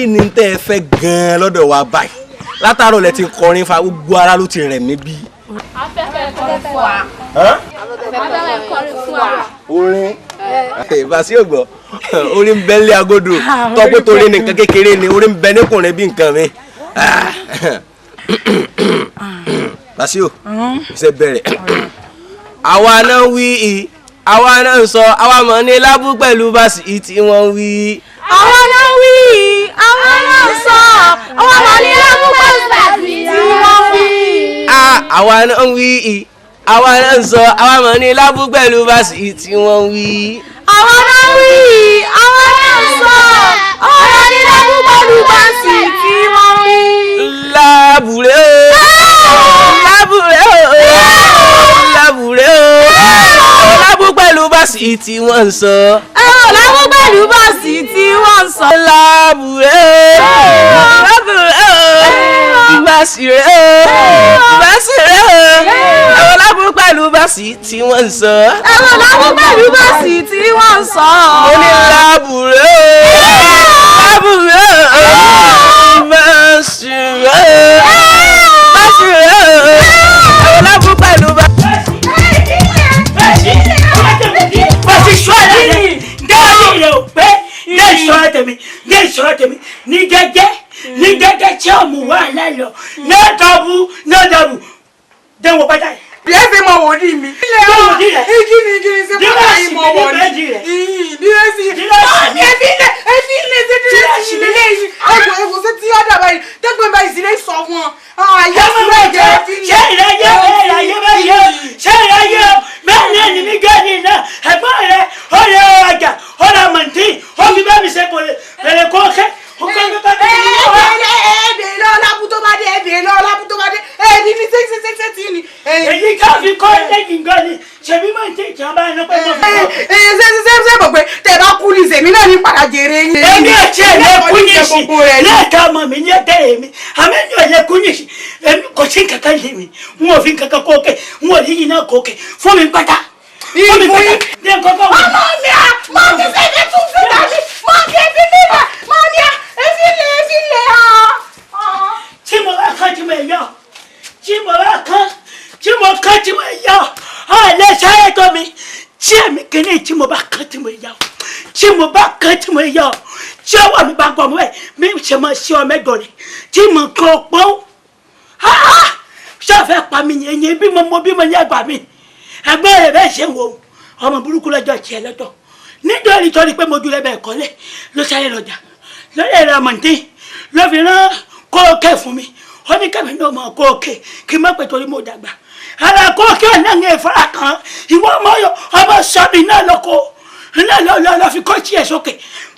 kí ni tẹ́ ẹ fẹ́ gan-an lọ́dọ̀ wa báyìí látàárọ̀ lẹ ti kọrin fa gbogbo ara ló ti rẹ̀ mí bí. afẹ́fẹ́ kọrin fún wa. afẹ́fẹ́ kọrin fún wa. orin basi ògbọ́ orin ń bẹ nílé agodo tọ́pẹ́ torí nìkan kékeré ni orin ń bẹ níkùnrin bí nǹkan mi. basi o iṣẹ́ bẹ̀rẹ̀ àwa náà wí i àwa náà ń sọ àwa mọ̀ ní lábú pẹ̀lú basi tí wọ́n wí. àwa náà wí i àwa náà ń sọ àwa mọ̀ ní lábú pẹ̀lú basi tí wọ́n wí. àwa náà wí i àwa náà ń sọ àwa mọ̀ ní lábú pẹ̀lú basi tí wọ́n wí. àwa náà wí i àwa náà ń sọ àwa mọ̀ ní lábú pẹ̀lú basi tí wọ́n wí. lábùrẹ́ o lábùrẹ́ o lábùrẹ́ o lábù pẹ̀lú basi tí wọ́n ń sọ. lábú pẹ̀lú basi tí wọ́n ń sọ. lábùrẹ́ o lábùrẹ́ o basi rẹ̀ o basi rẹ̀ o lábù pẹ̀lú basi tí wọ́n ń sọ. lábú pẹ̀lú basi tí wọ́n ń sọ. mo ní lábùrẹ́ o lábùrẹ́ o basi rẹ̀ o basi rẹ̀ o lábù pẹ̀lú basi. Ní gẹ́gẹ́ tí ọmọ wà lálọ́ ní ọ̀dọ̀bù dẹ́wọ̀n pátá yìí. Bí ẹ fi mọ wòlíì mi. Igi ni ṣe pátá yìí mọ wòlíì. Bí ẹ sì ẹbí ilé ṣe tí ẹ sì lé yìí. Ẹ̀wọ̀n ṣe tí ọ̀dà báyìí tẹ́gbọ̀n báyìí sì lè sọ fún ọ. Àyà fúnra ẹ̀jẹ̀ ẹ fi lé. Ṣé ìrẹ́yẹ bẹ́ẹ̀ ni ẹni mi gẹ́ ni náà ẹ̀gbọ́n rẹ̀ ó lè ọjà ó lè mọ̀ntì ó fi bẹ́ẹ̀ mi ṣe kò lè kó kẹ́. Èyí ká fi kọ́ lẹ́yìn gan ni ṣebí máa ń tẹ ìjọba ẹni pé mo fi kọ́. Ṣé mọ̀ pé tẹ̀ bá kú ní sèmi náà ní padà jèrè yín. Èmi ẹ̀jẹ̀ lè kú ní ìsìn lẹ́ẹ̀ka ọmọ mi ní ẹ̀dẹ́ èmi àmì ẹ̀jẹ̀ lè kú ní ìsìn èmi kò sí kankan lè mi n ò fi kankan kókè n ò ní yìí náà kókè fún mi pátá. Fún mi pátá ní kọ́kọ́ wọ̀. Ọmọ mi à máa ti fẹ́ mi tún sí dàbí máa ti fi mi bà máa ní à efi lè Tí mo bá kán tí mo yọ tí mo bá kán tí mo kán tí mo yọ ọ lè sáré tó mi tí èmi kìíní tí mo bá kán tí mo yọ tí mo bá kán tí mo yọ tí ọwọ́ mi bá gbọ́ mọ́ ẹ̀ mi ṣe mọ sí ọmọ ẹ̀dọ̀ rẹ̀ tí mo kàn pọ́n ṣọ́ọ̀fẹ́ pa mi yẹn bí mo bí mo yẹ gbà mí ẹgbẹ́ rẹ̀ bẹ́ẹ̀ ṣe ń wo ọmọ burúkú lọ́jọ́ tiẹ̀ lọ́tọ̀ nítorí torí pé mo dúró bẹ́ẹ̀ kọ́lé ló sáré lọ́jà lórí ẹ̀rọ mọ̀ntì ló fi rán kóòkè fún mi ó ní kẹ́mi náà mọ̀ kóòkè kí n má pè torí mo dàgbà ara kóòkè náà ń fara kan ìwọ ọmọ sọ́mi náà lọ́kọ́ náà lọ́ fi kọ́ tiẹ̀ sókè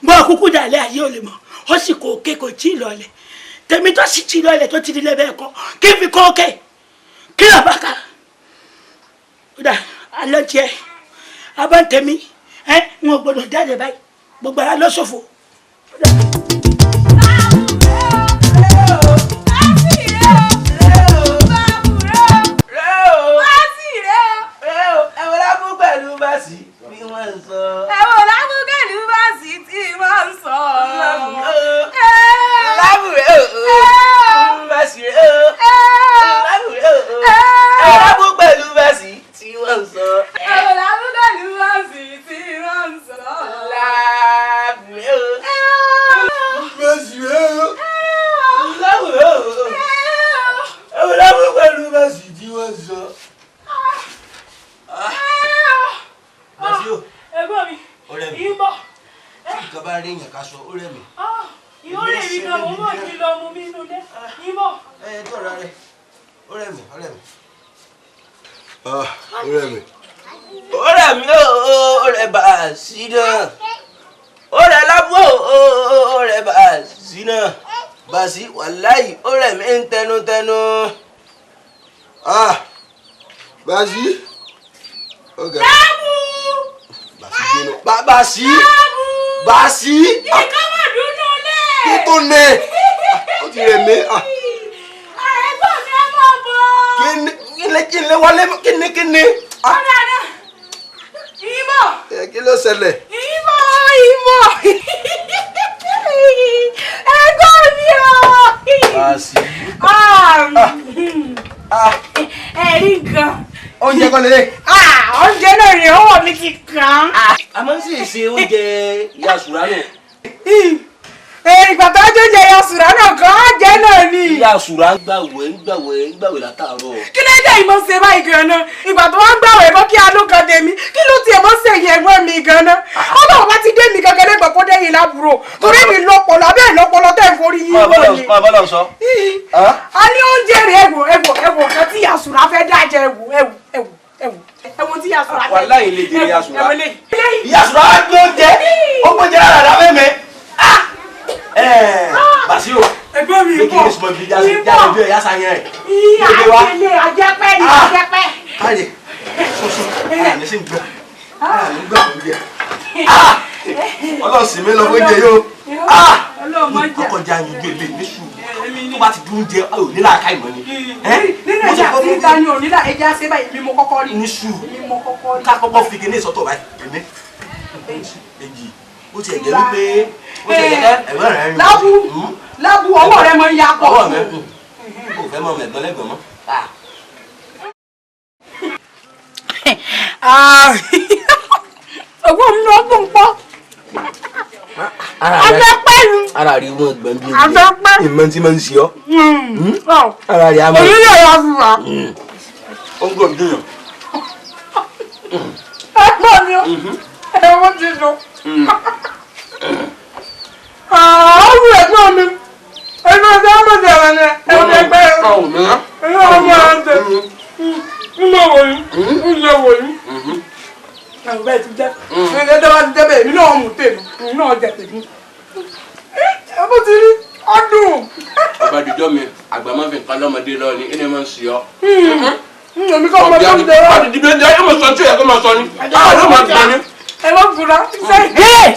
bọ́ kúkú dàlẹ́ ayé ò lè mọ̀ ó sì kóòkè kò tí ì lọlẹ̀ tèmi tó sì ti lọlẹ̀ tó ti di lẹ́bẹ̀ẹ́ kọ́ kí n fi kóòkè kí ló bá ká kódà alẹ́ tiẹ̀ abántẹ̀mí wọn gbọdọ̀ jáde báyìí gbogbo ara lọ ṣòfò. Basi bí wọ́n ń sọ. ẹ̀wọ̀n lábú pẹ̀lú basi tí wọ́n ń sọ. lábùrẹ́ o basi rẹ̀ o lábùrẹ́ o ẹ̀wọ̀n lábù pẹ̀lú basi tí wọ́n ń sọ. ẹ̀wọ̀n lábú pẹ̀lú basi tí wọ́n ń sọ. lábùrẹ́ o basi rẹ̀ o lábùrẹ́ o ẹ̀wọ̀n lábù pẹ̀lú basi tí wọ́n ń sọ. Basi o. Ẹ̀gbọ́n mi. Ọ̀rẹ́ mi. Ìbọn. Tí nǹkan bá rí èèyàn ká sọ, ó rẹ̀ mí. Ìhórè mi gan mo mọ̀ kí lọ mú mi inú ilé. Ìbọn. Tó ra rẹ̀. Ó rẹ̀ mí, ó rẹ̀ mí. Ó rẹ̀ mí. Ó rẹ̀ mí ó rẹ̀ Basi náà. Ó rẹ̀ Lábú ó rẹ̀ Basi náà. Basi wàláhì ó rẹ̀ mí ń tẹnutẹnu. Basi. Okay. Lábú. Basi. Basi. Ìkọ́ mà dúnú lé. Kí tó ní? Ó ti rẹ̀ mí. Ẹ̀gbọ́n mi ẹ mọ̀ bọ̀. Kí ni wọlé kí ni? Ọ̀dà náà. Ìmọ̀. Kí ló ṣẹlẹ̀? Ìmọ̀. Ẹ̀gbọ́n Basi. Ẹ̀rí gan. Oúnjẹ kọ́ lélẹ̀. Oúnjẹ náà rè ọwọ́ mi ti kàn. A máa ń sì ṣe oúnjẹ ìyá Sùrà náà. Ìgbà tó jẹjẹ ìyá Sùrà náà kan á jẹ náà ni. Ìyá Sùrà ń gbàwẹ̀ látàárọ̀. Kí ló dé ìmọ̀ ṣe báyìí gan-an? Ìgbà tó wá ń gbàwẹ̀ kọ́ kí aló kan tèmi. Kí ló tiẹ̀ mọ́ ṣe yẹn ẹ̀gbọ́n mi gan-an? Ọlọ́run bá ti dé mi gangan lẹ́gbẹ̀ẹ́ kó dé yìí lábúrò. Torí mi lọ́pọlọ abẹ́ ìlọ́pọlọ tẹ̀ ń forí yín wọlé. Máa bọ́lọ̀ sọ. A ní oúnjẹ rẹ̀ ẹ̀wò kan tí ìyá Sùrà fẹ́ dájẹ́ ẹ̀wò tí ìyá Sùrà fẹ́. Wàláhì lè jẹ ìyá Sùrà. Ìyá Sùrà wá gbé oúnjẹ. Ó gbóúnjẹ rárá rà mẹ́mẹ́. Basi o. Ẹ̀gbọ́n mi bọ̀. Kí ni bí jáde bí ẹ̀yà sáyẹn rẹ̀. Àjẹpẹ́ ni àjẹpẹ́. Káyè. Ara mi sì ń gbọ́. Ara mi gbọ́ oúnjẹ. Ọlọ́sìn mi lọ fún oúnjẹ yóò. Ọkọ̀ jẹ́ àyùn gbé ilé níṣù. Tó bá ti dún oúnjẹ ò nílà ká ìmọ̀ ni. Nínú ẹja tí ìta ni ò nílà ẹja ṣe báyìí mi mo kọ́kọ́ rí. Níṣù. Ká kọ́kọ́ fi kíní sọ́tọ̀ báyìí. Èjì. Ó ti ẹ̀jẹ̀ wípé Labu ọwọ́ rẹ mọ ya pọ̀. Ọwọ́ mi kò fẹ́ mọ mẹ̀gbọ́n lẹ́gbọ̀n mọ́. Ọgbọ́n mi lọ gbọ́n pọ̀. Àjẹpẹ́nu. Ara rí wọn gbọ̀n bí Àjẹpẹ́. ìmọ̀ tí máa ń ṣe ọ́. Ara rí àmọ́. Onílé ya Sùrà. Ó ń gbọ̀n dùn yàn. Ẹ̀gbọ́n mi o. Ẹ̀wọ̀n ti dùn. Ọ̀rọ̀ ẹ̀gbọ́n mi. Ẹ̀gbọ́n mi ọmọ ìjọba ni ẹ̀wọ̀n ẹgbẹ́ ẹ̀wọ̀n ọmọ ẹ̀jẹ̀. Ńlọ wòyí. Ńlọ wòyí. Àwọn bẹ́ẹ̀ ti jẹ́. Ẹ̀jẹ̀ tó bá ti jẹ́ bẹ́ẹ̀ èmi náà mú tèmi. Èmi náà jẹ tèmi. Ẹ̀bùn ti rí ọdún. Ọba àdìjọ́ mi àgbà máa fi nǹkan lọ́mọdé lọ ni ẹni máa ń ṣe ọ́. Èmi kọ́ ọmọdé mi jẹ́ wá. Àdìdì bí ẹjọ́ yóò máa sọ tí ó yẹ kó máa sọ ni. Àwọn yóò máa gbọ́ ni. Ẹ má fura sẹ́yìn.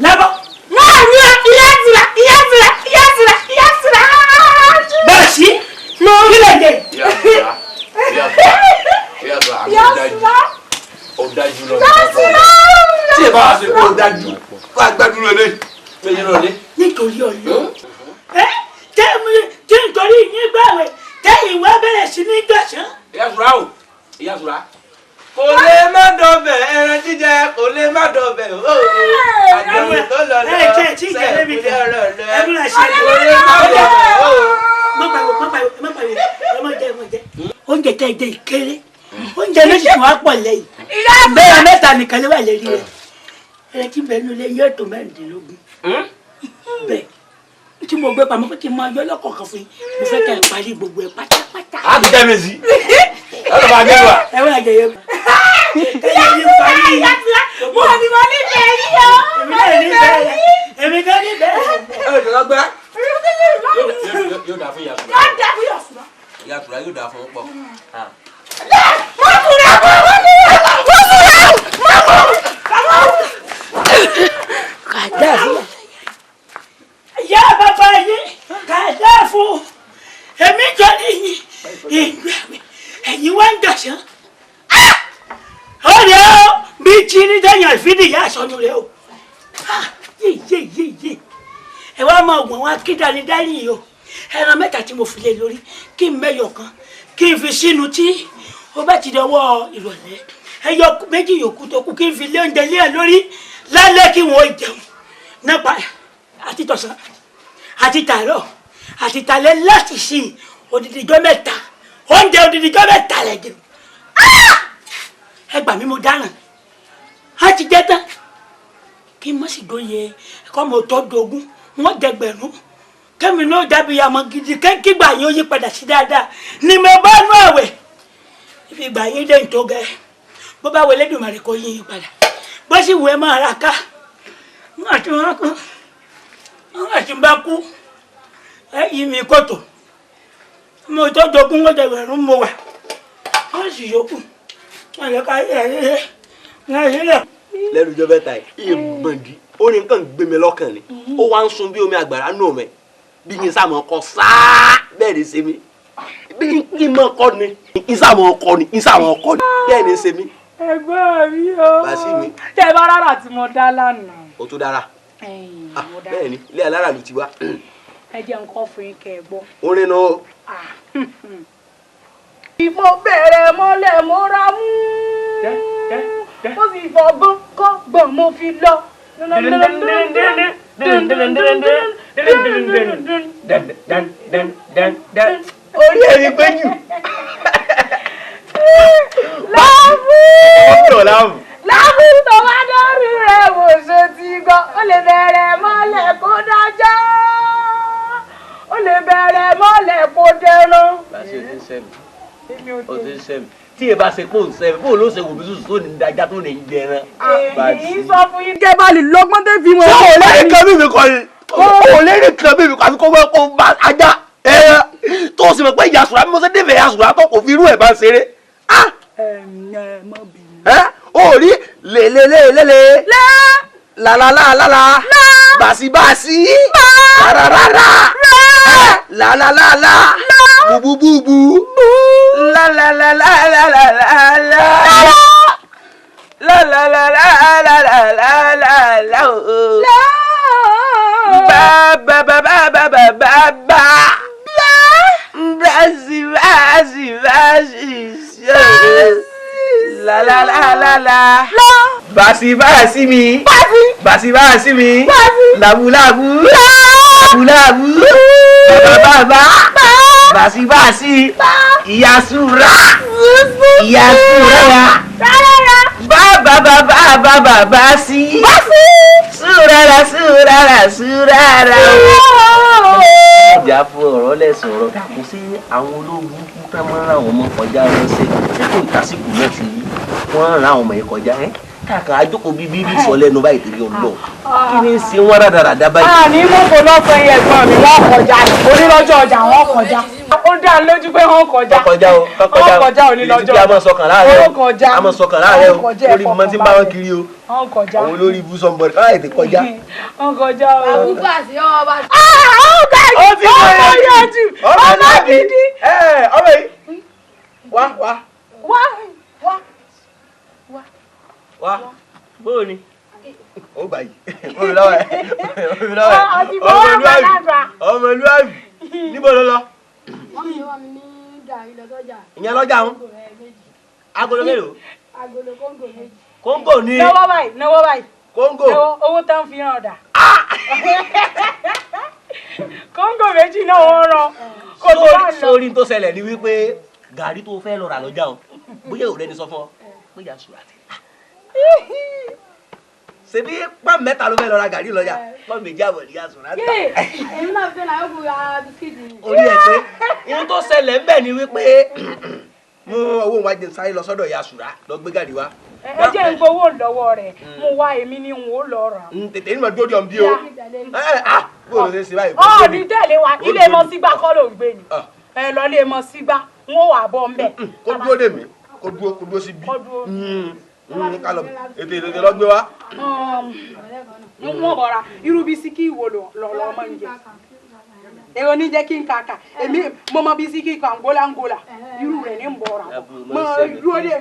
Lábọ̀. Máa ní ìyá Sùrà. Basi. Kí lè dé? Ìyá Sùrà àmì ọ̀dájú lọ. Tí ẹ bá wá sí pé ọ̀dájú kó agbádùn lọ lé. Méjì lọ lé. Nítorí Ọlọ́run. Tí nítorí yín gbàwẹ̀ tẹ́yìn wá bẹ̀rẹ̀ sí ní gbọ̀sán. Ìyá Sùrà o. Ìyá Sùrà. Kò lè má dọ̀bẹ̀ ẹran jíjẹ kò lè má dọ̀bẹ̀ o. Àjọyọ̀ tó lọ lọ sẹ́ẹ̀kúlẹ̀ ọ̀rọ̀ lọ. Kò lè má dọ̀bẹ̀ o. Má pariwo. Oúnjẹ tẹ́ ẹ jẹ ìkéré. Oúnjẹ méjì tí wọ́n á pọ̀ lẹ́yìn. Bẹ́ẹ̀ mẹ́ta nìkan ló wà lérí rẹ̀. Ẹ̀rẹ́ tí bẹ́ẹ̀ lulẹ̀ yóò tó mẹ́rìndínlógún. Bẹ́ẹ̀ tí mo gbé pamọ́ pé kí n máa yọ lọ́kọ̀ọ̀kan fún yín. Mo fẹ́ kẹ́ ẹ parí gbogbo ẹ̀ pátápátá. A ti jẹ́ mi sí. Ọlọ́ bá gbé wa. Ẹ wọ́n àjẹyẹ. Mo ní mo ní bẹ́ẹ̀ yí o. Èmi kan ní bẹ́ẹ̀. Ẹ ò jọ̀lọ́ gbá. Yóò dà fún Ìyá Sùrà. Ìyá Sùrà yóò dà fún pọ̀. Kàdá fún. Ìyá bàbá yìí kàdá fún. Èmi jọ ní ìgbàgbé. Ẹ̀yin wá ń dọ̀sán. Ó rẹ̀ ó bí tí ní dẹ́yìn ìfídì ìyá àsọnù rẹ̀ o. Yé. Ẹ wá máa wọ̀n wá kí dánidáni yìí o. Ẹran mẹ́ta tí mo fi lé lórí kí n mẹ́yọ̀ kan kí n fi sínú tí ó bá ti dọwọ́ ìrọ̀lẹ́. Ẹyọ méjì yòókù tó kù kí n fi lé oúnjẹ lé ẹ lórí lálẹ́ kí wọ́n jẹun. Nípa àti tọ̀sán àti tàárọ̀ àti tàlẹ́ láti sìn odidi ijọ́ mẹ́ta. Oúnjẹ odidi ijọ́ mẹ́ta lẹ jẹun. Ẹ gbà mí mo dáràn. A ti jẹ tán. Kí n má sì dóye ẹ̀kọ́ mo tọ́ dogún wọ́n dẹgbẹ̀rún. Kẹ́mi náà dábìí àmọ́ gidi kígbà yín ó yí padà sí dáadáa ni mo bá nú àwẹ̀. Ibi ìgbà yín dé tó gẹ. Bó bá wọlé Èdùmàrè kó yín padà. Bó sì wù ẹ́ máa ra ká. Wọ́n àti wọn kú. Wọ́n àti bá kú. Ẹ yí mi kòtò. Mo tọ́ dogún wọ́n dẹgbẹ̀rún mo wà. Wọ́n sì yókù. Wọ́n lè ká yẹ Lẹ́nu ìjọ bẹ́ẹ̀ ta yìí ìbọ̀ndì ó ní nǹkan gbé mi lọ́kàn ni ó wá ń sun bí omi àgbàrá nù mẹ́ bí kí n sáà mọ̀ ọkọ sáá bẹ́ẹ̀ ni ṣe mí bí kí n mọ̀ ọkọ ni kí n sáà mọ̀ ọkọ ni bẹ́ẹ̀ ni ṣe mí. Ẹ̀gbọ́n mi o. Bàṣí mi. Tẹ́ bá rárá tí mo dá lánàá. O tó dára. Bẹ́ẹ̀ ni ilé alára ló ti wá ẹ jẹ́ nǹkan fún yín kẹ́ ẹ gbọ́. Orin nu. Mo bẹ̀rẹ̀ mọ́lẹ̀ mo ra mú. Mo sì fọgbọ́n kọ́ gbọ̀n mo fi lọ. Orí ẹni pé jù. Láàbù tó bá dọ́rù rẹ̀ wò ṣe ti gbọ́. Ó lè bẹ̀rẹ̀ mọ́lẹ̀ kó dájọ́. Ó lè bẹ̀rẹ̀ mọ́lẹ̀ kó dẹran. Bàṣẹ ti sẹ́mi. Ó ti sẹ́mi. Tí ẹ bá ṣe pò ń sẹ́mi, bó ló ṣe wò bí sùn tó ní dájá tó ní jẹran. Èyí sọ fún yín. Kẹ́ bá lè lọ́gbọ́n tẹ́ fi wọn. Ṣé o lè rí kan mímí kọ́ ni? O lè rí kan mímí kọ́ àfi kó wọ́n kó bá ajá. Tó o sì mọ̀ pé ìyàsùrà bí mo ṣe débẹ̀ ìyàsùrà tó kò fi irú ẹ̀ bá ṣeré. O rí lélelélele lálálálálá bàṣibàṣi rárárárá lálálálá bùbùbùbù lálálálálálálá lálálálálálálá bàbàbàbàbàbà bàṣibàṣibàṣi la la la la la basi mi basi mi labu labu baba basi iyasura baba basi surara ìjà fún ọ̀rọ̀ lẹ́sùn ọ̀rọ̀ dàkún sí àwọn ológun kú tá máa ń ra àwọn ọmọ kọjá lọ́sẹ̀ kò tásìkò náà ti wọ́n ra àwọn ọmọ yìí kọjá káàkiri àjókòó bíbí sọ lẹ́nu báyìí torí ọlọ́ kí ni ń ṣe wọ́n rádaràdá báyìí. ní mọ́kò lọ́sọ̀ yẹn ẹ̀gbọ́n mi wọ́n kọjá onírọ́jọ́ ọjà wọ́n kọjá ó dá lójú pé wọ́n kọjá wọ́n kọjá onírọ́jọ́ ọjà àmọ́ sọkàn láàrẹ̀ o lórí mọ́ tí ń bá wọn kiri o àwọn olórí ibú sọmbọdì káyọ̀ ètè kọjá. wọ́n kọjá o. àbúkọ àti ọba. ó ti wọ yọjú ọmọ gidi. ọmọ yìí wá bóò ni ó gbà yìí ọmọlúwàbí níbo ló lọ. wọ́n mi wá mi ní gàrí lọ́sọ́jà. ìyẹn lọ́jà ń agolo mélòó. agolo kóńgò méjì. kóńgò ní. náwó báyìí. kóńgò. owó tán fi hàn dà. kóńgò méjì náà wọ́n rán. sórí tó ṣẹlẹ̀ ni wípé gàrí tó fẹ́ lọ rà lọ́jà o bóyá òun rẹni sọ fún ọ pé ìyá sùúrù àti ṣebí pọ́n mẹ́ta ló fẹ́ lọ ra gàrí lọ́jà pọ́n méjì àbọ̀ ní ìyá sùúrù àti. èmi náà fẹ́ la yóò bu ra bisikíìtì. orí ẹ pé ihun tó ṣẹlẹ̀ ń bẹ̀ ni wípé mú owó wa jẹ sáré lọ sọ́dọ̀ ìyá sùúrù lọ gbé gàrí wa. ẹ jẹ́ ń gbowó lọ́wọ́ rẹ̀ mo wá èmi ni n ò lọ rà. tètè ní ma dúró di ọ̀n bí o. bó o ṣe ṣe báyìí. ní tẹ̀lé wa ilé mọ sígbà kọ́ ló ń gbé ni ẹ lọ lé mọ sígbà n ó wà bọ́ mbẹ́. kó dúró dè mí kó dúró sí bí kálọ̀ ètò lọ́gbé wa. wọ́n bọ̀ra irú bisikì wo lọ́ọ́ máa ń jẹ èrò ní jẹ́ kí n kàkà èmi mo mọ bisikì kan angola irú rẹ̀ ní bọ̀ra mo dúró dé.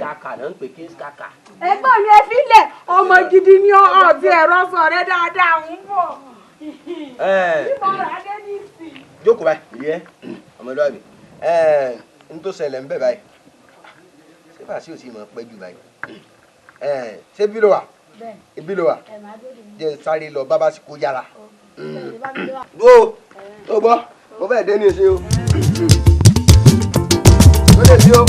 ẹ̀gbọ́n mi ẹ fi lẹ̀ ọmọ gidi ní ọ̀ọ́dún ẹ̀rọ sọ̀rẹ́ dáadáa ń bọ̀. jókòó báyìí yẹ ọmọlúwàbí n tó ṣẹlẹ̀ ń bẹ̀ báyìí ṣé fàṣí ò sì mọ̀ pẹ́ jù báyìí ṣé bí ló wà ibi ló wà jẹ́ sáré lọ bá sì kó yára. ó gbọ́ mo fẹ́ dé ní ìṣe o ó lè bí o.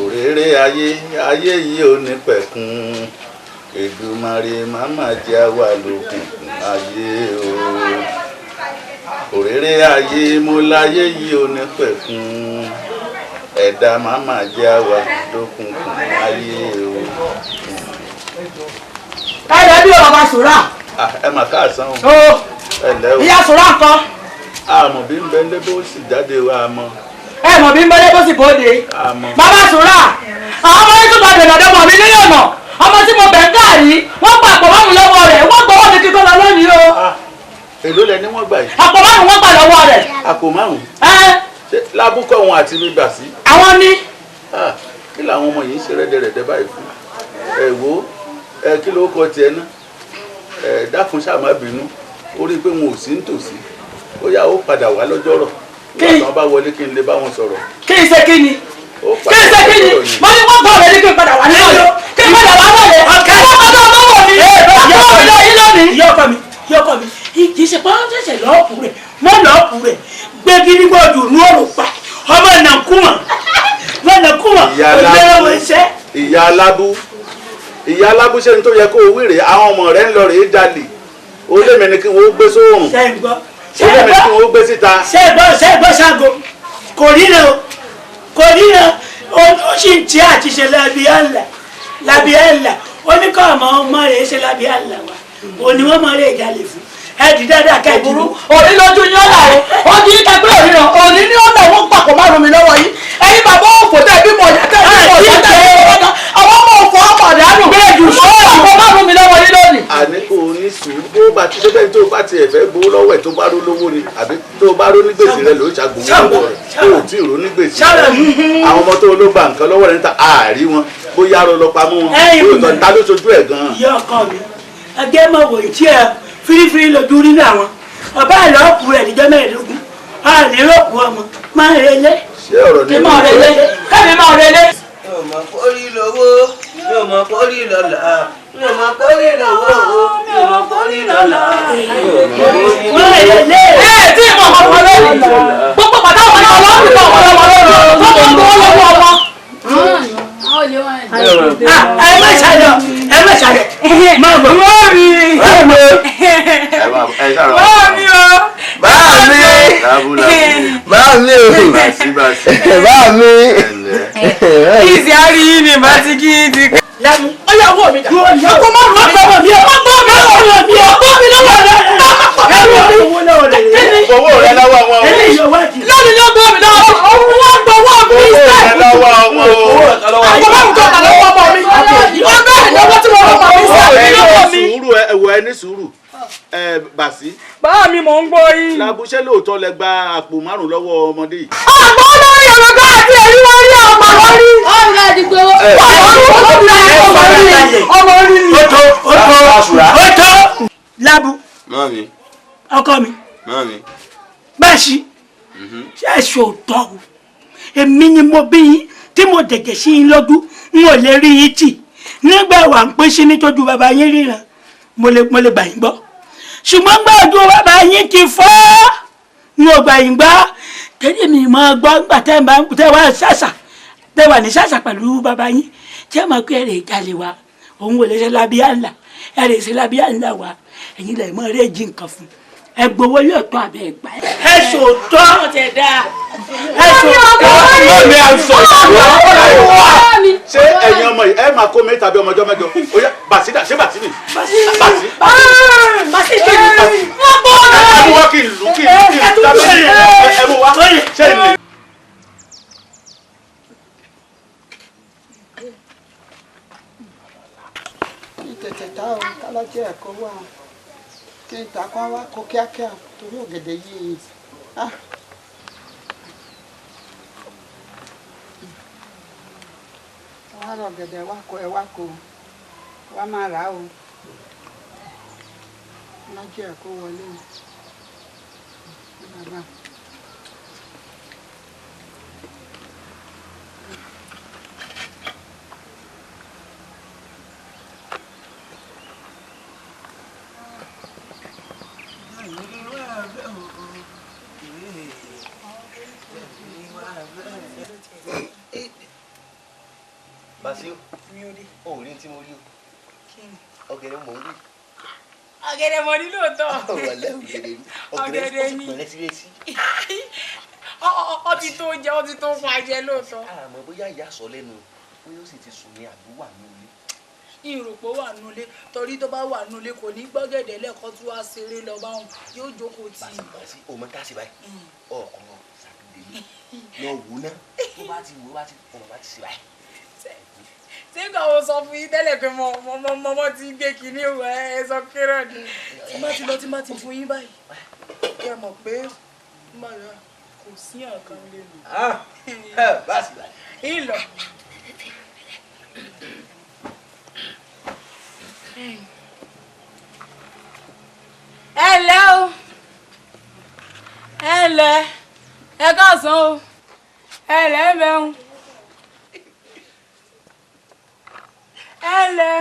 òrèrè ayé yìí ò ní pẹ̀kun Èdùmàrè màmá jẹ́ àwa lókùnkùn ayé o òrèrè ayé mo láyé yìí ò ní pẹ̀kun ẹ̀dá màmá jẹ́ àwa lókùnkùn ayé o. ẹ lè bí ọba sùúrà. ẹ mà káàsán o. ẹ lẹ́ o. ìyá sùúrà kan. àmọ̀ bí ń bẹ lé bó sì jáde wá mọ́. ẹ mọ̀ bí ń bẹ lé bó sì bóde. bàbá sùúrà àwọn ọmọ yìí tún bá dènà dọ́mọ mi nílé ọ̀nà ọmọ tí mo bẹ̀ ń káàrí wọ́n gba àpò márùn lọ́wọ́ rẹ̀ wọ́n gbọ́ wọ́n mi kí tó lọ lónìí o. èló lẹ ní wọ́n gbà yìí. àpò márùn wọ́n gbà lọ́wọ́ rẹ̀. àpò márùn. ṣé lábúkọ wọn àti mi gbà sí. àwọn ní. kí làwọn ọmọ yìí ń ṣe rẹ́dẹ̀rẹ̀dẹ̀ báyìí fún. ẹ wo kí ló kọ tiẹ̀ náà dákun ṣáà má bínú ó rí i pé wọn ò sí nítòsí ó yá ó padà wá lọ́jọ́rọ̀ nígbà tí wọ́n bá wọlé kí n lè bá wọn sọ̀rọ̀. kí n ṣe kí ni kí n ṣe kí ni mo ní wọ́n gbọ́ rẹ̀ ní kí n padà wá nílò kí n padà wá lọ́lẹ̀ ọ̀kẹ́ ọ̀kẹ́ ọmọ mi yọkọ mi yọkọ mi kì í ṣe pé wọ́n ṣẹ̀ṣẹ̀ lọ́ọ̀kù rẹ̀ wọ́n lọ́ọ̀kù rẹ̀ gbé gidi gbọ́dọ̀ ní ọ̀rọ̀ pa ọmọ nàkúmọ̀ wọ́n nàkúmọ̀ ọ̀gbẹ́rẹ́ iṣẹ́. ìyá Alábú ṣe ní tó yẹ kó o wí rèé àwọn ọmọ rẹ̀ ń lọ rèé jalè ó lé mi ní kí wọ́n gbé sóòrùn ó lé mi ní kí wọ́n gbé síta. ṣẹ́gbọ́ ṣáàgó kò ríran o kò ríran ó sì ń tí àti ṣe lábíàlà ó ní kọ́ ọmọ rẹ̀ ṣe lábíàlà wa òní wọ́n mọ̀ rẹ̀ jalè fún ẹ̀dì dáadáa kẹ́ẹ̀dúró. òní lójú ní ọ̀là o ó ní kẹgbẹ́ òríran òní ní ọ̀là wọn pàpọ̀ márùn mi lọ́wọ́ yìí ẹ̀yin bàbá òfò tẹ̀ bímọ ọ̀yà tẹ̀ bímọ ọ̀yà tẹ̀ bímọ ọ̀yà àwọn ọmọ òfò ọmọ ọ̀dàánù bẹ́ẹ̀ jù pàpọ̀ márùn mi lọ́wọ́ yìí lónìí. àní kò ní sùúrù bó bá ti ṣe bẹ́ẹ̀ tó bá tiẹ̀ fẹ́ gbowó lọ́wọ́ ẹ̀ tó bá ró lówó ni àbí tó bá ró ní gbèsè rẹ ló ṣàgbówó lọ́wọ́ rẹ̀ tó ò tí ì ró ní gbèsè rẹ àwọn ọmọ tó ló gba nǹkan lọ́wọ́ rẹ̀ níta àárí wọn bóyá rọ lọ pamọ́ wọn lóòótọ́ níta ló ṣojú ẹ̀ gan-an. ìyá ọkọ mi ẹgbẹ́ mọ̀ wò tí ẹ fírífírí lójú rí náwọn ọba àlọ́ọ̀kù rẹ̀ níjọ́ mẹ́ẹ̀ẹ́dógún àléròkù ọmọ máa relé. ṣé ọ̀rọ̀ ní máa relé kẹ́mi máa relé. mi ò mọ̀ kórí lówó mi ò mọ̀ kórí lọ́la mi ò mọ̀ kórí lówó mi ò mọ̀ kórí lọ́la máa relé. tí ìmọ̀ ọmọ lónìí gbogbo pàtàkì ọmọ ọlọ́run tó ọmọ lónìí tó ń gbọ́ lọ́wọ́ ọmọ. ẹ má ṣàlọ máa bọ̀. Mọ́mí o. Báàmí o. Báàmí. Ìsì àrí yìí ni bá ti kí ti. Lámú. Ọyọ owó mi dà. Ọkọ má rún ọgbọ́n mi. Ọgbọ́n mi lọ́wọ́ mi. Ọgbọ́n mi lọ́wọ́ rẹ̀. owó rẹ lọ́wọ́ wọn o. lónìí ló gbọ́ mi lọ́wọ́ òun wọ́n gbowó mi. owó rẹ lọ́wọ́ wọn o. àwọn bá ń tọ́ ta lọ́wọ́ ọmọ mi. wọ́n bẹ̀rẹ̀ lọ́wọ́ tí wọ́n rọ́ mi sí ẹwọ ẹni sùúrù bàṣí. báà mi mò ń gbọ́ yín. làbúṣẹ́ lóòótọ́ lẹ gba àpò márùn-ún lọ́wọ́ ọmọdé yìí. àgbọ̀ olórí Yorùbá àti èyí wọ́n rí ọmọ lórí. ọ̀rọ̀ àdìgbò ọmọ orí ni. ó tó Lábù. Mami. Ọkọ mi. Mami. Báṣì. Ṣé ẹ ṣòótọ́ o? Èmi ni mo bí yín tí mo dẹ̀gẹ̀ sí yín lọ́dún n ò lè rí yín tì. Nígbà wà ń pín sí nítọ́jú bàbá yín ríran mo lè gbà yín gbọ́. Ṣùgbọ́n gbà ojú bàbá yín ti fọ́ n ò gbà yín gbọ́. Kéde mi máa gbọ́ nígbà tẹ́ wà ní ṣàṣà pẹ̀lú bàbá yín tí ẹ máa kó ẹ̀rẹ̀ ìjàlè wa òun ò lè ṣe lábíyá ńlá ẹ̀rẹ̀ ṣe lábíyá ńlá wa ẹ̀yin lè mọ eré jí nǹkan fún ẹ gbowó yóò tó abẹ́ ẹgbà ẹ sòótọ́ ẹ sòótọ́ mi à ń sọ ìṣòro ṣé ẹ̀yin ọmọ yìí ẹ máa kó mi tàbí ọmọjọ́ mẹ́jọ ó yá bàṣí dà ṣé bàṣí ni bàṣí kí ni wọ́n bọ́ ẹ mú wá kí n lù kí n dábẹ́ ẹ mú wá ṣé n lè. tètè ta o kálájẹ ẹ̀kọ́ wà kí n ta kán wá kó kíákíá torí ògèdè yìí wá rọ ọ̀gẹ̀dẹ̀ wá kó ẹ wá kó wá máa rà o kálájẹ ẹ̀kọ́ wọlé o. Basi o rí tí mo rí o ọ̀gẹ̀dẹ̀ mò ń rí. ọ̀gẹ̀dẹ̀ mọ̀ ní lóòótọ́. ọ̀gẹ̀dẹ̀ ni pẹ̀lẹ́ sí létí. ọtí tó jẹ ọtí tó pa jẹ lóòótọ́. àmọ́ bóyá ìyá sọ lẹ́nu bóyá ó sì ti sùn ní àdúgbò àmì òní. ìròpó wà nulẹ̀ torí tó bá wà nulẹ̀ kò ní gbọ́gẹ̀dẹ̀ lẹ́ẹ̀kan tí wàá ṣeré lọ báwọn yóò jókòó tì í. Basi o mọ ká sí báyìí ọkọ ṣàkóso lọ wò ná tó bá ti wò ọmọ bá ti sí báyìí. tí nǹkan wo sọ fún yín tẹ́lẹ̀ pé mọ́mọ́ ti gbé kínní ẹ sọ kéré ni tí má ti fún yín báyìí kẹ́ mọ̀ pé kò sí ọ̀kan lè lò. Basi báyìí. ìlọ. ẹ ǹlẹ́ o ẹ ǹlẹ́ ẹ káàsán o ẹ ǹlẹ́ ẹ bẹ̀rù ẹ ǹlẹ́.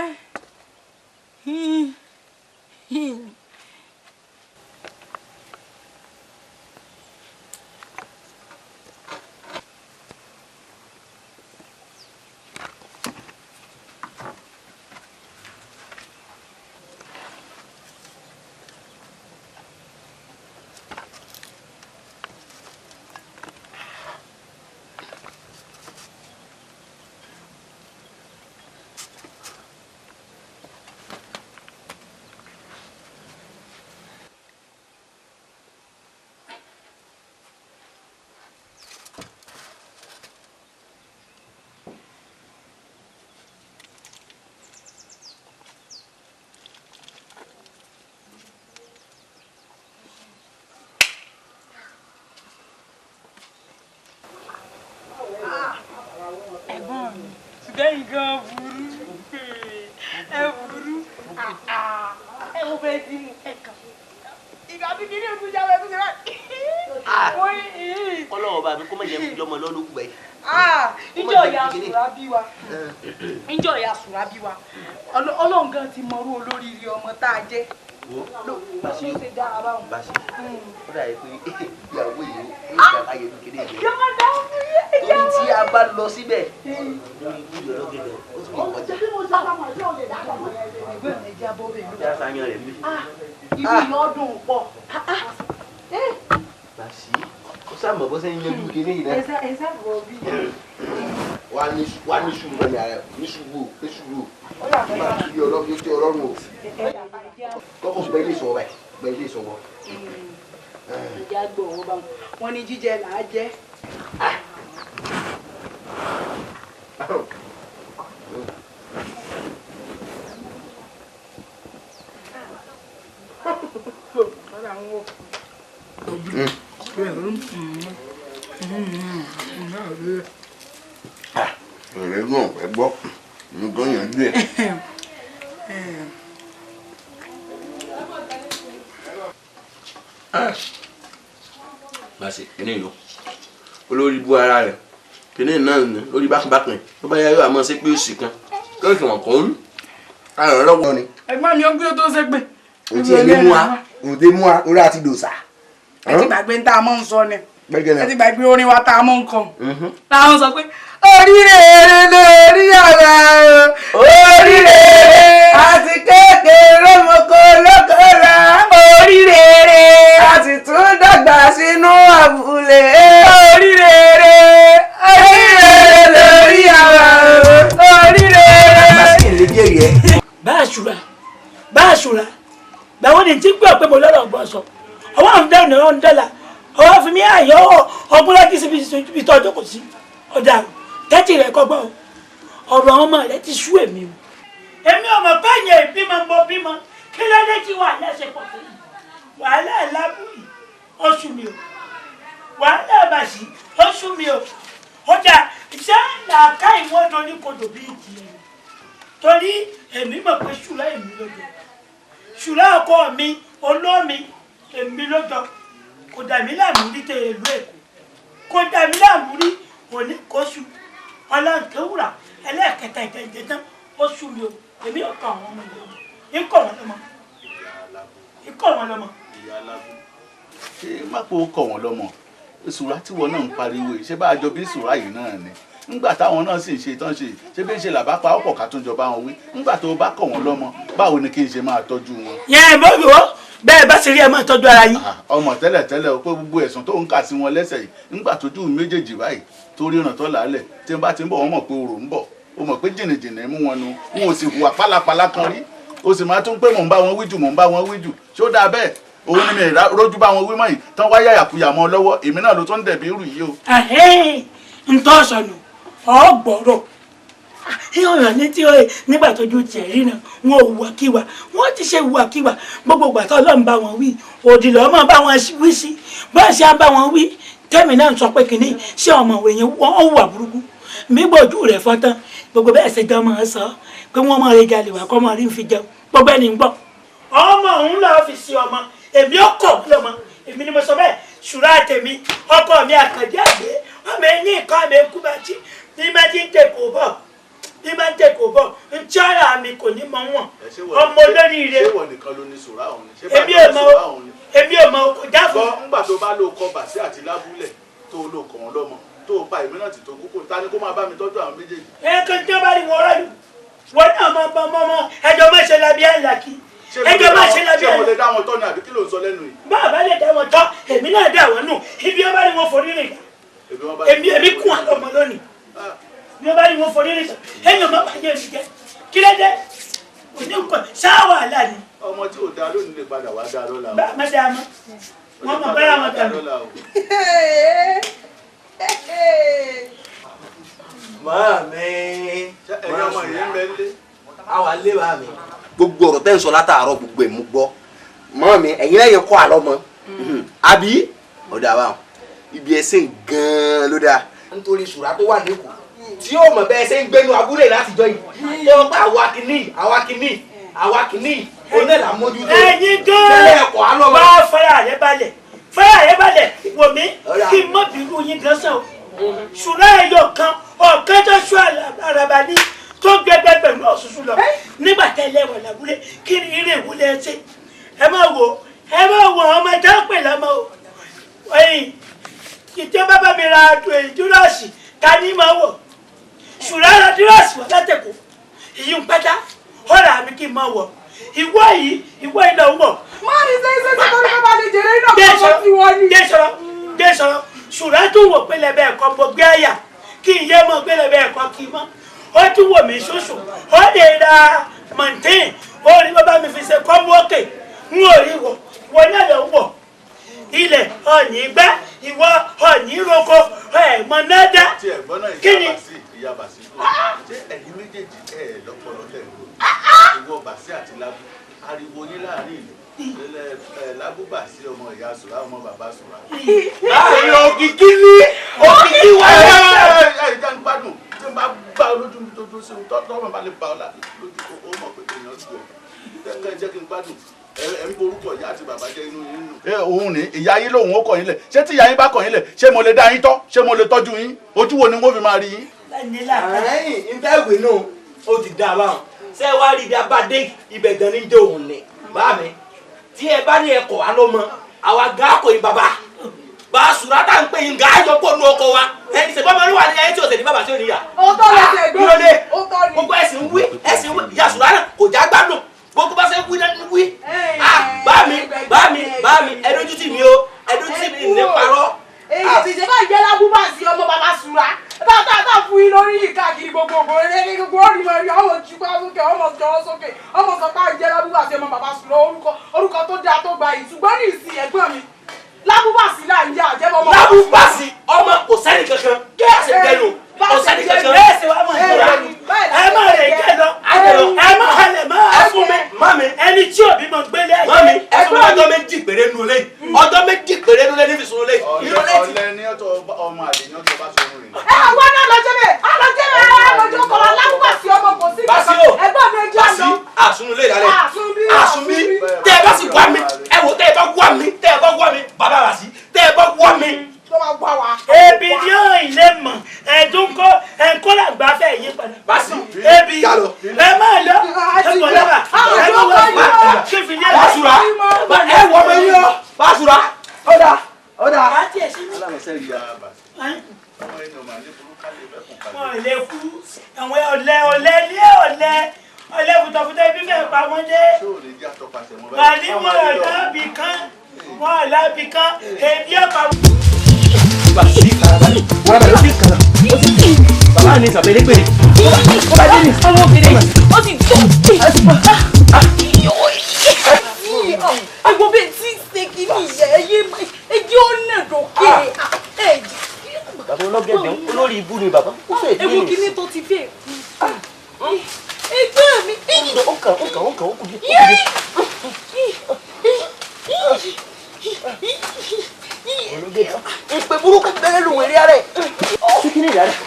Lẹ́yìn gan burú ẹ burú ẹ wo bẹ́ẹ̀ sí mu ẹ kàn ìgbà tí kìíní ojú jáwé ẹkú ṣe báyìí. Ọlọ́run bá mi kó má jẹ́ fún ọmọ lọ́lọ́kù báyìí. Ìjọ ìyá sùrà bí wa ìjọ ìyá sùrà bí wa Ọlọ́run gan ti mọrú olóríire ọmọ tá a jẹ́. Basi ló ṣe dára báwọn. Basi ó dà yẹ pé ìyàwó yìí ó ìjà káyé ní kéde ìjẹ. Torí tí a bá lọ síbẹ̀ lórí ibùdó ọlọ́gẹ̀dẹ̀ ó tún lè kọjá. Ẹgbẹ́ mi jẹ́ abọ́bẹ̀ ló. Yá sáyán rẹ̀ bí. Ibi ìlọ́dún pọ̀. Basi ó sàmọ̀ bó ṣe ń yanjú kéde yìí náà. Ẹ sábọ̀ bí. Wà ní ṣubú ní ara ní ṣubú ní ṣubú. Máa tún bí ọlọ́run o. Kọ́kọ́ sọ bẹ́ẹ̀ lè sọ báyìí bẹ́ẹ̀ lè sọ wọ́n. Ìjà gbọ́ owó bá wọn ní jíjẹ là á jẹ́. Ọ̀rẹ́ náà ẹ gbọ́ nǹkan yẹn dé. Basi kíní ìlú olórí bú ara rẹ̀ kíní náà ní lórí bákanbákan tó bá yá yóò àmọ́ sí pé òsì kan tó kì wọ́n kọ́ ń káyọ̀ lọ́wọ́ ni. Ẹ̀gbọ́n mi ó gbé tó ṣe pé. Òtí ẹ̀ ní mú wa òde mú wa orí àti dòṣà. Ẹ ti gbàgbé ń tá a mọ̀ ń sọ ni. Ẹ ti gbàgbé orin wa tá a mọ̀ ń kọ. Táwọn sọ pé oríire lórí àwa oríire àti kékeré mọ́kọ́ lọ́kọ́lá oríire àti tún dàgbà sínú àbúlé oríire lórí àwa oríire. Bá a ṣùrà báwo ni tí gbọ́ pé mo lọ́rọ̀ gbọ́ sọ ọwọ́ àwọn dáhùn náà ń dọ́là ọwọ́ fi mí àyọ̀ ọgbọ́n láti síbi ìtọ́jú kò sí ọ̀dà tẹ́tì rẹ̀ kọ́gbọ́n ọ̀rọ̀ ọmọ rẹ̀ ti sú èmi o. Èmi ọmọ báyẹn ìbímọ ń bọ bímọ kí ló dé tí wàhálà ṣe pọ̀ tó yìí wàhálà Labu yìí ó sú mi o wàhálà Basi ó sú mi o ọjà iṣẹ́ làákà ìwọ́n dorí kodò bíi ìjìyà torí èmi mọ̀ pé ṣùlá èmi lọ́jọ́ ṣùlá ọkọ mi olómi èmi lọ́jọ́ kò dà mí láàmú rí tẹ ìlú Èkó kò dà mí láàmú rí òní kóṣù ọlọ́nkẹ́wùrà ẹlẹ́ẹ̀kẹta ìtẹ̀jẹ̀ tán ó sú mi o èmi ò kọ àwọn ọmọ ìlú ń kọ̀ wọ́n lọ́mọ ń kọ̀ wọ́n lọ́mọ. Ìyá Labu ṣé má pé ó kọ̀ wọ́n lọ́mọ ìṣúra tíwọ náà ń pariwo yìí ṣé bá a jọ bí ìṣúra yìí náà ni ńgbà táwọn náà sì ń ṣe tán ṣe ṣé bí ń ṣe làbá pa ọ̀pọ̀ ká tún jọba wọn wí ńgbà tó bá kọ̀ wọ́n lọ́mọ báwo ni kí n ṣe máa tọ́jú wọn. yẹn bó wọ́ bẹ́ẹ̀ bá ṣe rí ẹ máa tọ́jú ara yín. ọmọ tẹ́lẹ̀ o pé gbogbo ẹ̀sùn tó ń kà sí wọn lẹ́sẹ̀ yìí ńgbà tójú méjèèjì báyìí tó ríran tó làálẹ̀ tí n bá ti ń bọ̀ wọ́n mọ̀ pé orò ń bọ̀ o mọ̀ pé jìnnìjìnnì mú wọn nu wọn ò sì hùwà pálapàla kan rí o sì máa tún pé mò ń bá wọn wí jù ṣó dáa bẹ́ẹ̀ òun ni mi rójú bá wọn wí mọ́ yìí tán wáyà yàkuyà mọ́ lọ́wọ́ èmi náà ló tó ń dẹ̀bi irú yìí o. ntọ́ sọnù ọgbọ̀rọ̀ ọ̀rọ̀ ní tí nígbà tójú tiẹ̀ rí náà wọn ò wùwàkiwà wọn ti ṣe wùwàkiwà gbogbo ìgbà tó Ọlọ́run bá wọn wí òdì lọ́ọ́ máa bá wọn wí sí bá ṣe á bá wọn wí tẹ́mi náà sọ pé kìíní ṣé ọmọ òwe yẹn wọ́n hùwà burúkú mi gbójú rẹ̀ fọ́tán gbogbo bẹ́ẹ̀ ṣe jọ máa sọ pé wọ́n máa rejà lè wà kọ́ máa rí fi jẹun gbogbo ẹni ń gbọ́. ọmọ òun lọ́ọ́ fi sí ọmọ èmi ó kọ̀ lọ́mọ èmi ni mo sọ bẹ́ẹ̀ ṣùrọ̀ àtẹ̀mí ọkọ mi àkàndé àgbẹ̀ ọmọ ẹ̀yìn nǹkan àmì ẹ̀kú bá jí ní má jí ń tẹ̀kọ̀ bọ̀ ní má ń tẹ̀kọ̀ bọ̀ ń tí ara mi kò ní mọ wọn ọmọ olóríire èmi ò mọ kò jáfọ́. ńgbà tó bá lò kọ bàṣẹ àti lábúlẹ̀ tó lò kàn án lọ́mọ tó pa èmi náà ti tó kókó ta ni kó máa bá mi tọ́jú àwọn méjèèjì. ẹ kí n tó bá rí wọn rẹ wọn náà máa bọ ọmọ ẹjọ má ṣe labi àlàkì ẹjọ má ṣe labi àlàkì. ṣé mo lè dá wọn tọ́ ni àbí kí ló ń sọ lẹ́nu yìí. bàbá lè dá wọn tọ́ èmi náà dá wọn nù ibi ọba ni wọn forí rìn èmi kún àlọ́ ọmọ lónìí bí ọba ni wọn forí rìn ẹ̀yìn ọmọ bàjẹ́ mi jẹ́ kí ló dé òní nǹkan ṣáwà àlà ni. ọmọ tí ò da lónìí lè padà wá dá lọ́la o. bá a má dá a mọ́ wọn mọ̀ báyà wọn tà mí. Màámi. ẹ̀yin ọmọ yìí ń bẹ nílé. Àwa lé wa mi. Gbogbo ọ̀rọ̀ tẹ́ ń sọ látàárọ̀ gbogbo ẹ̀ mú gbọ́. Màámi ẹ̀yin lẹ́yìn kọ́ àlọ́ mọ́. Àbí? Ọ̀dà wa ibi ẹsẹ̀ gan-an ló dáa. Nítorí ṣùrà tó wà lẹ́kọ̀ọ́ tí yóò mọ̀ bẹ́ẹ̀ ṣe ń gbénu abúlé látijọ́ yìí. Tó ń pa àwa kìíní oní ẹ̀là mójútó. ẹ̀yin gan-an bá fara rẹ balẹ̀ wò mí kí n mọ̀ bínú yín gan sàn o. ṣùrà ẹ̀yọ̀ kan ọ̀kan tó ṣú àràbà ní tó gbẹgbẹ pẹ̀lú ọ̀ṣunṣun lọ nígbà tẹ́lẹ̀ wà lábúlé kí ni eré ìwúlẹ̀ ṣe ẹ máa wò ọmọ ẹja ń pè lọ́mọ o ẹ̀yìn ìjọba bá mi ra dúrọ́ọ̀sì ta ní máa wọ̀ ṣùrà ra dúrọ́ọ̀sì wọ̀ látẹ̀kọ̀ èyí ń pẹ́ta ọ̀rọ̀ àmì kí n máa wọ̀ ìwọ yìí náà wọ̀. máa ní sẹ́yìn tó ní bàbá lè jèrè iná kọ́kọ́ tí wọ́n ní. dé sọ̀rọ̀ ṣùrà tún wò pé lẹ́bẹ̀ ẹ̀kọ́ mo gbé àyà kí n yé mọ̀ pé lẹ́bẹ̀ ẹ̀kọ́ kì í mọ́ ó tún wò mí ṣoṣo ó lè ra mọ̀ntìn ó rí bàbá mi fi ṣe kọ́mú òkè ń ò rí wọ náà lọ wọ̀ ilẹ̀ ọ̀nì gbá ìwọ ọ̀nì roko ẹ̀mọ́ náà dá kí ni. ìyá bàṣí ṣé ẹ̀yin méjèèjì ẹ̀ lọ́pọ̀lọ́ tẹ̀ ń lò ìwọ bàṣí àti lábú ariwo yín láàrin ìlú lábú bàṣí ọmọ ìyá sùrà ọmọ bàbá sùrà. láàrin òkìkí wà ẹ̀jẹ̀ ń gbádùn tí n bá gbá olójú mi tó dúró sí mi tọ́wọ́ bá lè bá ọ lójú ó mọ̀ pé èèyàn jù ẹ̀ jẹ́ kí n gbádùn ẹ̀ ń borúkọ ìyá àti bàbá jẹ́ inú yín nù. òun ni ìyá yín lòun ó kọ̀ yín lẹ̀ ṣé tí ìyá yín bá kọ̀ yín lẹ̀ ṣé mo lè dá yín tọ́ ṣé mo lè tọ́jú yín ojú wo ni wọ́n fi máa rí yín. ẹ̀yìn ìtẹ́wé náà ó ti dá a báwọn ṣé wàá rí ibi abádé ibẹ̀ gan ní jẹ́ òun ni bá mi tí ẹ bá ní ẹkọ̀ wá ló mọ àwa gan akọ̀ yín bàbá bá a sùrà tá à ń pè yín gan ayọ̀ pọ̀ nù ọkọ̀ wa ẹni ṣe bọ́mọ níwà ní ẹni tí ò sẹ̀ ní bàbá tí ò ní yà. ó tọ́ lọ sí ẹgbẹ́ ìrọ̀lẹ́ gbogbo ẹ̀sìn wí ìyá sùrà náà kò já gbádùn gbogbo bá ṣe wí náà wí. bá mi ẹdójú tì mí o ẹdójú tì mí ní parọ́. èyí ti ṣe bá ìjẹ́ lábúbà sí ọmọ bàbá sùrà tá fún yín lórí yìí káàkiri gbogbo ẹni gbogbo ọ̀rìn mọ̀ ẹ̀rí ọmọ jù pa sókè ọmọ jọ sókè ọmọ sọ pé ìjẹ́ lábúbà sí ọmọ bàbá sùrà orúkọ tó dáa tó gba yìí ṣùgbọ́n ní ìsìn ẹ̀gbọ́n mi lábúbà sí là ń yá àjẹmọ́ ọmọ. lábúbà sí ọmọ kò sẹ́ni kankan kí ẹ ṣe gẹnu kò sẹ́ni kankan. bẹ́ẹ̀ sì wá mọ̀ ìṣúra ẹ má rè jẹ́ lọ ẹ má halẹ̀ má fún mi mami ẹni tí òbí mọ̀ gbélé ayé. mami ẹ fún mi ọjọ́ méjì péré nulẹ̀ ọjọ́ méjì péré nulẹ̀ níbi sùn nulẹ̀. ọ̀lẹ́ ní ọ̀tọ̀ ọmọ àlè ní ọ̀tọ̀ bá sọ ohun rẹ̀. àwọn náà lọ́jọ́ bẹ́ẹ̀ lọ́jọ́ kọ́ lábúbà sí ọmọ kò sí kankan ẹgbọ́n mi ẹjọ́ lọ. àsunulẹ̀ ìdálẹ̀ àsunbí tẹ́ ẹ bá sì wá mi ẹ wò tẹ́ ẹ bá wá mi bàbá wá sí tẹ́ ẹ bá wá mi. ebi ni ó ilé mọ̀ ẹ̀dúnkọ́ ẹ̀ńkọ́ làgbà fẹ́ yí padà. basi ebi ẹ máa lọ ẹ bọ̀ lọ́wọ́ ẹ bọ̀ wọ́n kí fi ní ẹ̀ basura ẹ wọ ọmọ yín lọ basura. ọ̀dà àti ẹ̀sìn mi. alámọ̀sẹ́ ìyá bàṣí ọmọ ẹni ọmọ àlẹ́ burúkú kálí ẹ̀fẹ́ kún kálí. wọn ò lè kú àwọn ọ̀lẹ fùtọ̀fùtọ̀ ibi fẹ́ pa wọ́n dé. ṣé ò lè jẹ́ àtọ́pàṣẹ mọ́ wà ní wọn ọ̀làbì kan èbí ọ̀pá. bàbá mi sàbẹ̀lẹ̀ pèrè ó bá dé ní ọmọ òkèrè ó ti tó. àgbo bẹ́ẹ̀ tí ṣe kí ni ẹyẹ ọ̀nà dòkè. bàbá ọlọ́gẹ̀dẹ̀ olórí ibú ni bàbá ó fẹ́ dé ní. ewu kìíní tó ti fẹ́ ẹgbẹ́ mi. ó kàn ó kù bí. ìpè burúkú bẹ́ẹ̀ lòun eré ara ẹ̀. ṣé kí ni ìyá rẹ̀.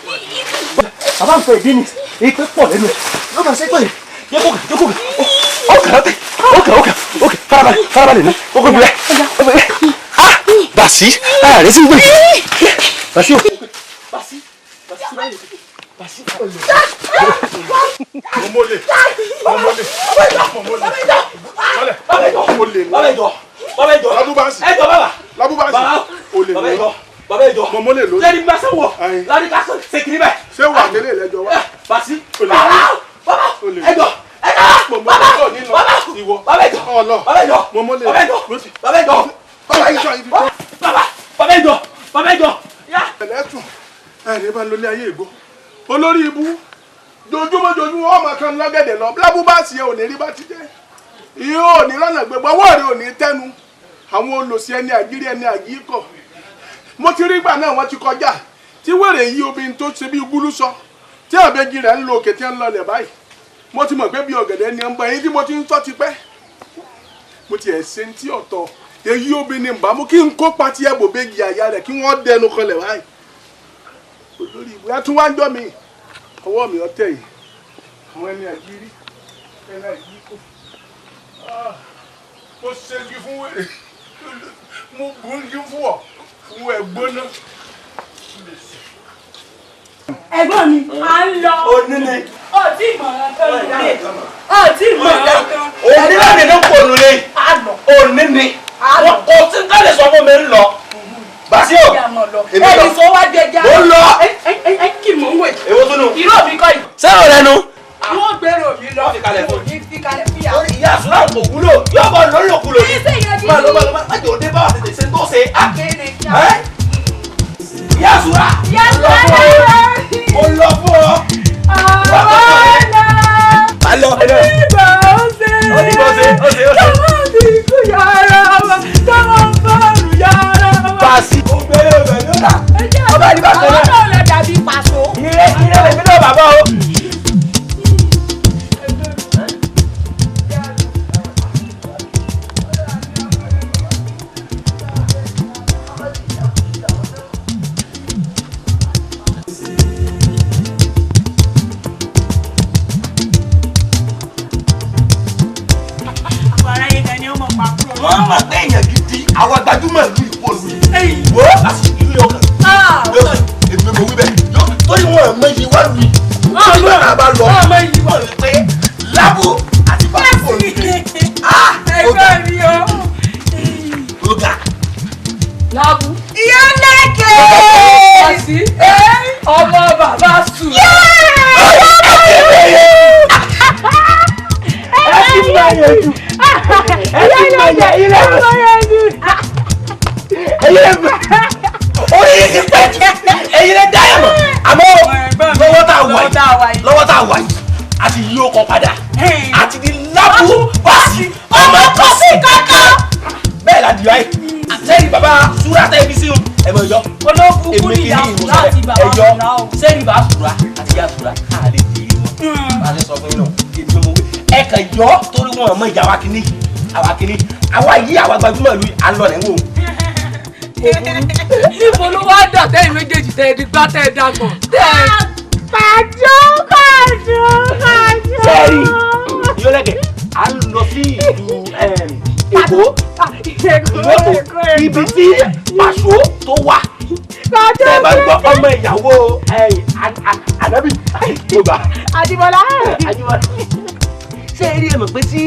bàbá ń fẹ́ ìdí ni èpè pọ̀ lẹ́nu ẹ̀ ló máa ṣe pé jókòó ókè farabalẹ̀ ní ókè bílẹ̀ basi ààrẹ sí gbé basi o basi mọmọlẹ bàbá ẹjọ mọmọlẹ lórí lẹni bá sẹwọ lẹni ká sẹkìrì bẹ. ṣé wà délé lẹjọ wa. basi ẹjọ ẹ̀rẹ́ bá lólé ayé ìgbó olórí ibú jojúmọ́ ọmọ kan lọ́gẹ̀dẹ̀ lọ Labu basi ẹ̀ ò ní rí bá ti jẹ́ yóò ní lọ́nà gbẹ̀gbọ́ ọwọ́ rẹ̀ ò ní tẹ́nu àwọn olòṣì ẹni àgírí ẹni àgíkọ̀ mo ti rí gbà náà wọ́n ti kọjá tí wèrè yí obìnrin tó ṣe bí gbúlú sọ tí àbẹ́jì rẹ̀ ń lo òkè tí ń lọlẹ̀ báyìí mo ti mọ̀ pé bí ọ̀gẹ̀dẹ̀ ni ń bọ̀ èyí tí mo ti ń tọ́ ti pẹ́ mo ti ẹ̀ ṣe ti ọ̀tọ̀ èyí obìnrin bá mú kí n kó pati ẹ̀bò béjì àyà rẹ̀ kí wọ́n dẹnu kọlẹ̀ báyìí olórí ìwé tún wá ń jọ mi ọwọ́ mi ọtẹ yìí àwọn ẹni àjírí ẹni àjíkò mo ṣègi fún wèrè mo gbóǹgì fún ọ fún ẹ̀gbọ́n náà. ẹ̀gbọ́n mi à ń lọ. onílé. ọtí ìmọ̀ràn kan lè. ọtí ìmọ̀ràn kan. onílé mi ló kó nulẹ̀. onílé. kò tí n ká lè sọ fún mi ń lọ. basi o. ẹni sọ wá jẹjẹ. mo ń lọ. ẹ kì mọ̀ ń wẹ̀. èwo tún nù. irú òbí kọ́ yìí. sẹ́wọ̀n rẹ nu. wọ́n gbèrò mi lọ. wọ́n fi kalẹ̀ fún mi. fi kalẹ̀ fún yà. ìyá àsúná kò wúlò yóò bọ̀ lórí òkúlò. kì í ṣe ìyẹn jí. máa lọ má jẹ́ òde bá wà tètè ṣe tó ṣe. akéde kí a. ìyá àsúná. ìyá àsúná yẹn. ó lọ fún ọ. Alo. Ìgbà ọ̀sẹ̀. Ọ̀sẹ̀. Tọ́wọ́ ti kú yàrá wa. Tọ́wọ́ ń bọ̀rù yàrá wa. Basi. Ó gbélé ọbẹ̀ lọ́la. Ọba ní bàtà náà. Ọwọ́ náà lè dàbí pàṣọ. Ire lè fi náà bàbá o. Wọ́n mọ̀ pé èèyàn gidi àwọn gbajúmọ̀ ìlú ìpolú yìí. Wo àti ìlú yóò kàn. Èmi mo wí bẹ́ẹ̀. Torí wọn ò mọyì wá lu yìí. Tí wọ́n náà bá lọ. Wọ́n mọyì wọ́n rí pé Labu àti basi kò ní. Ẹgbẹ́ mi o. Ọ̀gá. Labu. Ìyá lẹ́kẹ̀. Basi. Ọmọ bàbá sùn. Lọ́wọ́ tá a wà yìí àti yí ó kọ padà àti di Labu basi ọmọ kọ sí kankan bẹ́ẹ̀ la di wáyé sẹ́yìn bàbá súra tẹ́ ibi sí un ẹ̀mọ̀ yọ olókùn kúrò ìyá súra àti bàbá súra o sẹ́yìn bàbá súra àti ìyá súra ká lè di wọn bá lè sọ fún yín náà èmi mo wí ẹ kàn yọ torí wọn ọmọ ìjà wa kìíní àwa yí àwa gbajúmọ̀ ìlú alọ rẹ̀ wò. níbo ló wá dà tẹ́yìn méjèèjì tẹ́ ẹ di gbá tẹ́ ẹ dàgbọ̀n tẹ́ ẹ. Kàjọ. Sẹ́ẹ̀rì yóò lẹ́gẹ̀ à ń lọ sí ìlú Èkó ibi tí pàṣọ tó wà. Tẹ́ ẹ bá gbọ́ ọmọ ìyàwó Ànábì Yorùbá. Àdìbọ́lá. Sẹ́ẹ̀rì ẹ̀ mọ̀ pé tí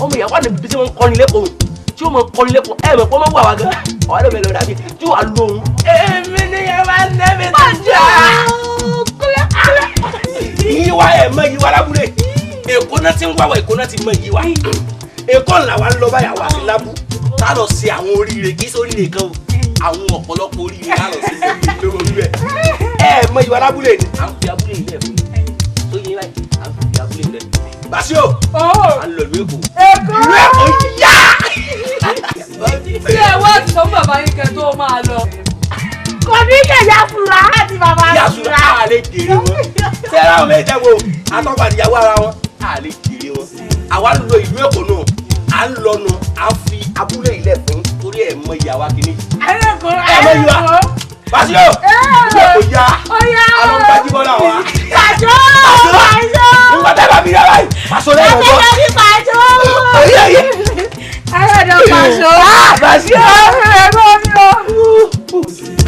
ọmọ ìyàwó Ànábì tí wọ́n ń kọrin lẹ́kọ̀ọ́ tí wọ́n kọrin lẹ́kọ̀ọ́ ẹ̀ mọ̀ pé wọ́n wà wá gan ọ̀rẹ́ mi lọ́ọ́ dàbí tí wàá lóhun. Èmi ni ẹ máa ń nẹ́mi tó jà. Yíwá ẹ̀ mọ yíwá lábúlé Èkó náà ti ń wáwọ̀ Èkó náà ti mọ yíwá Èkó ńlá wa ń lọ báyà wá sí Labu tá lọ sí àwọn oríire kì í sí oríire kan o àwọn ọ̀pọ̀lọpọ̀ oríire tá lọ sí lórí oríire ẹ̀ mọ yíwá lábúlé ni à ń fi abúlé ilé fún yín tó yẹ báyìí à ń fi abúlé ilé Basi o à ń lọ ìlú Èkó ìlú Èkó yá. Tí ẹ wá ti sọ fún bàbá yín kẹ́ tó máa lọ. Kò ní kẹ̀yà fura àti bàbá yà fura a lè jèrè wọn sẹ́ra àwọn méjì wo atọ́gbà níyàwó ara wọn a lè jèrè wọn àwa ń lọ ìlú Èkó náà à ń lọ nù à ń fi abúlé ilẹ̀ fún torí ẹ̀ mọ ìyàwó akíní. ẹ̀ mọ ìyàwó Basi o ìlú Èkó yá àwọn gbajúmọ̀ náà wá. Afẹ́fẹ́ ní pàṣọ. Oyè. Ayọ̀dọ̀ pàṣọ. Basi. Ẹ̀rọ mi o.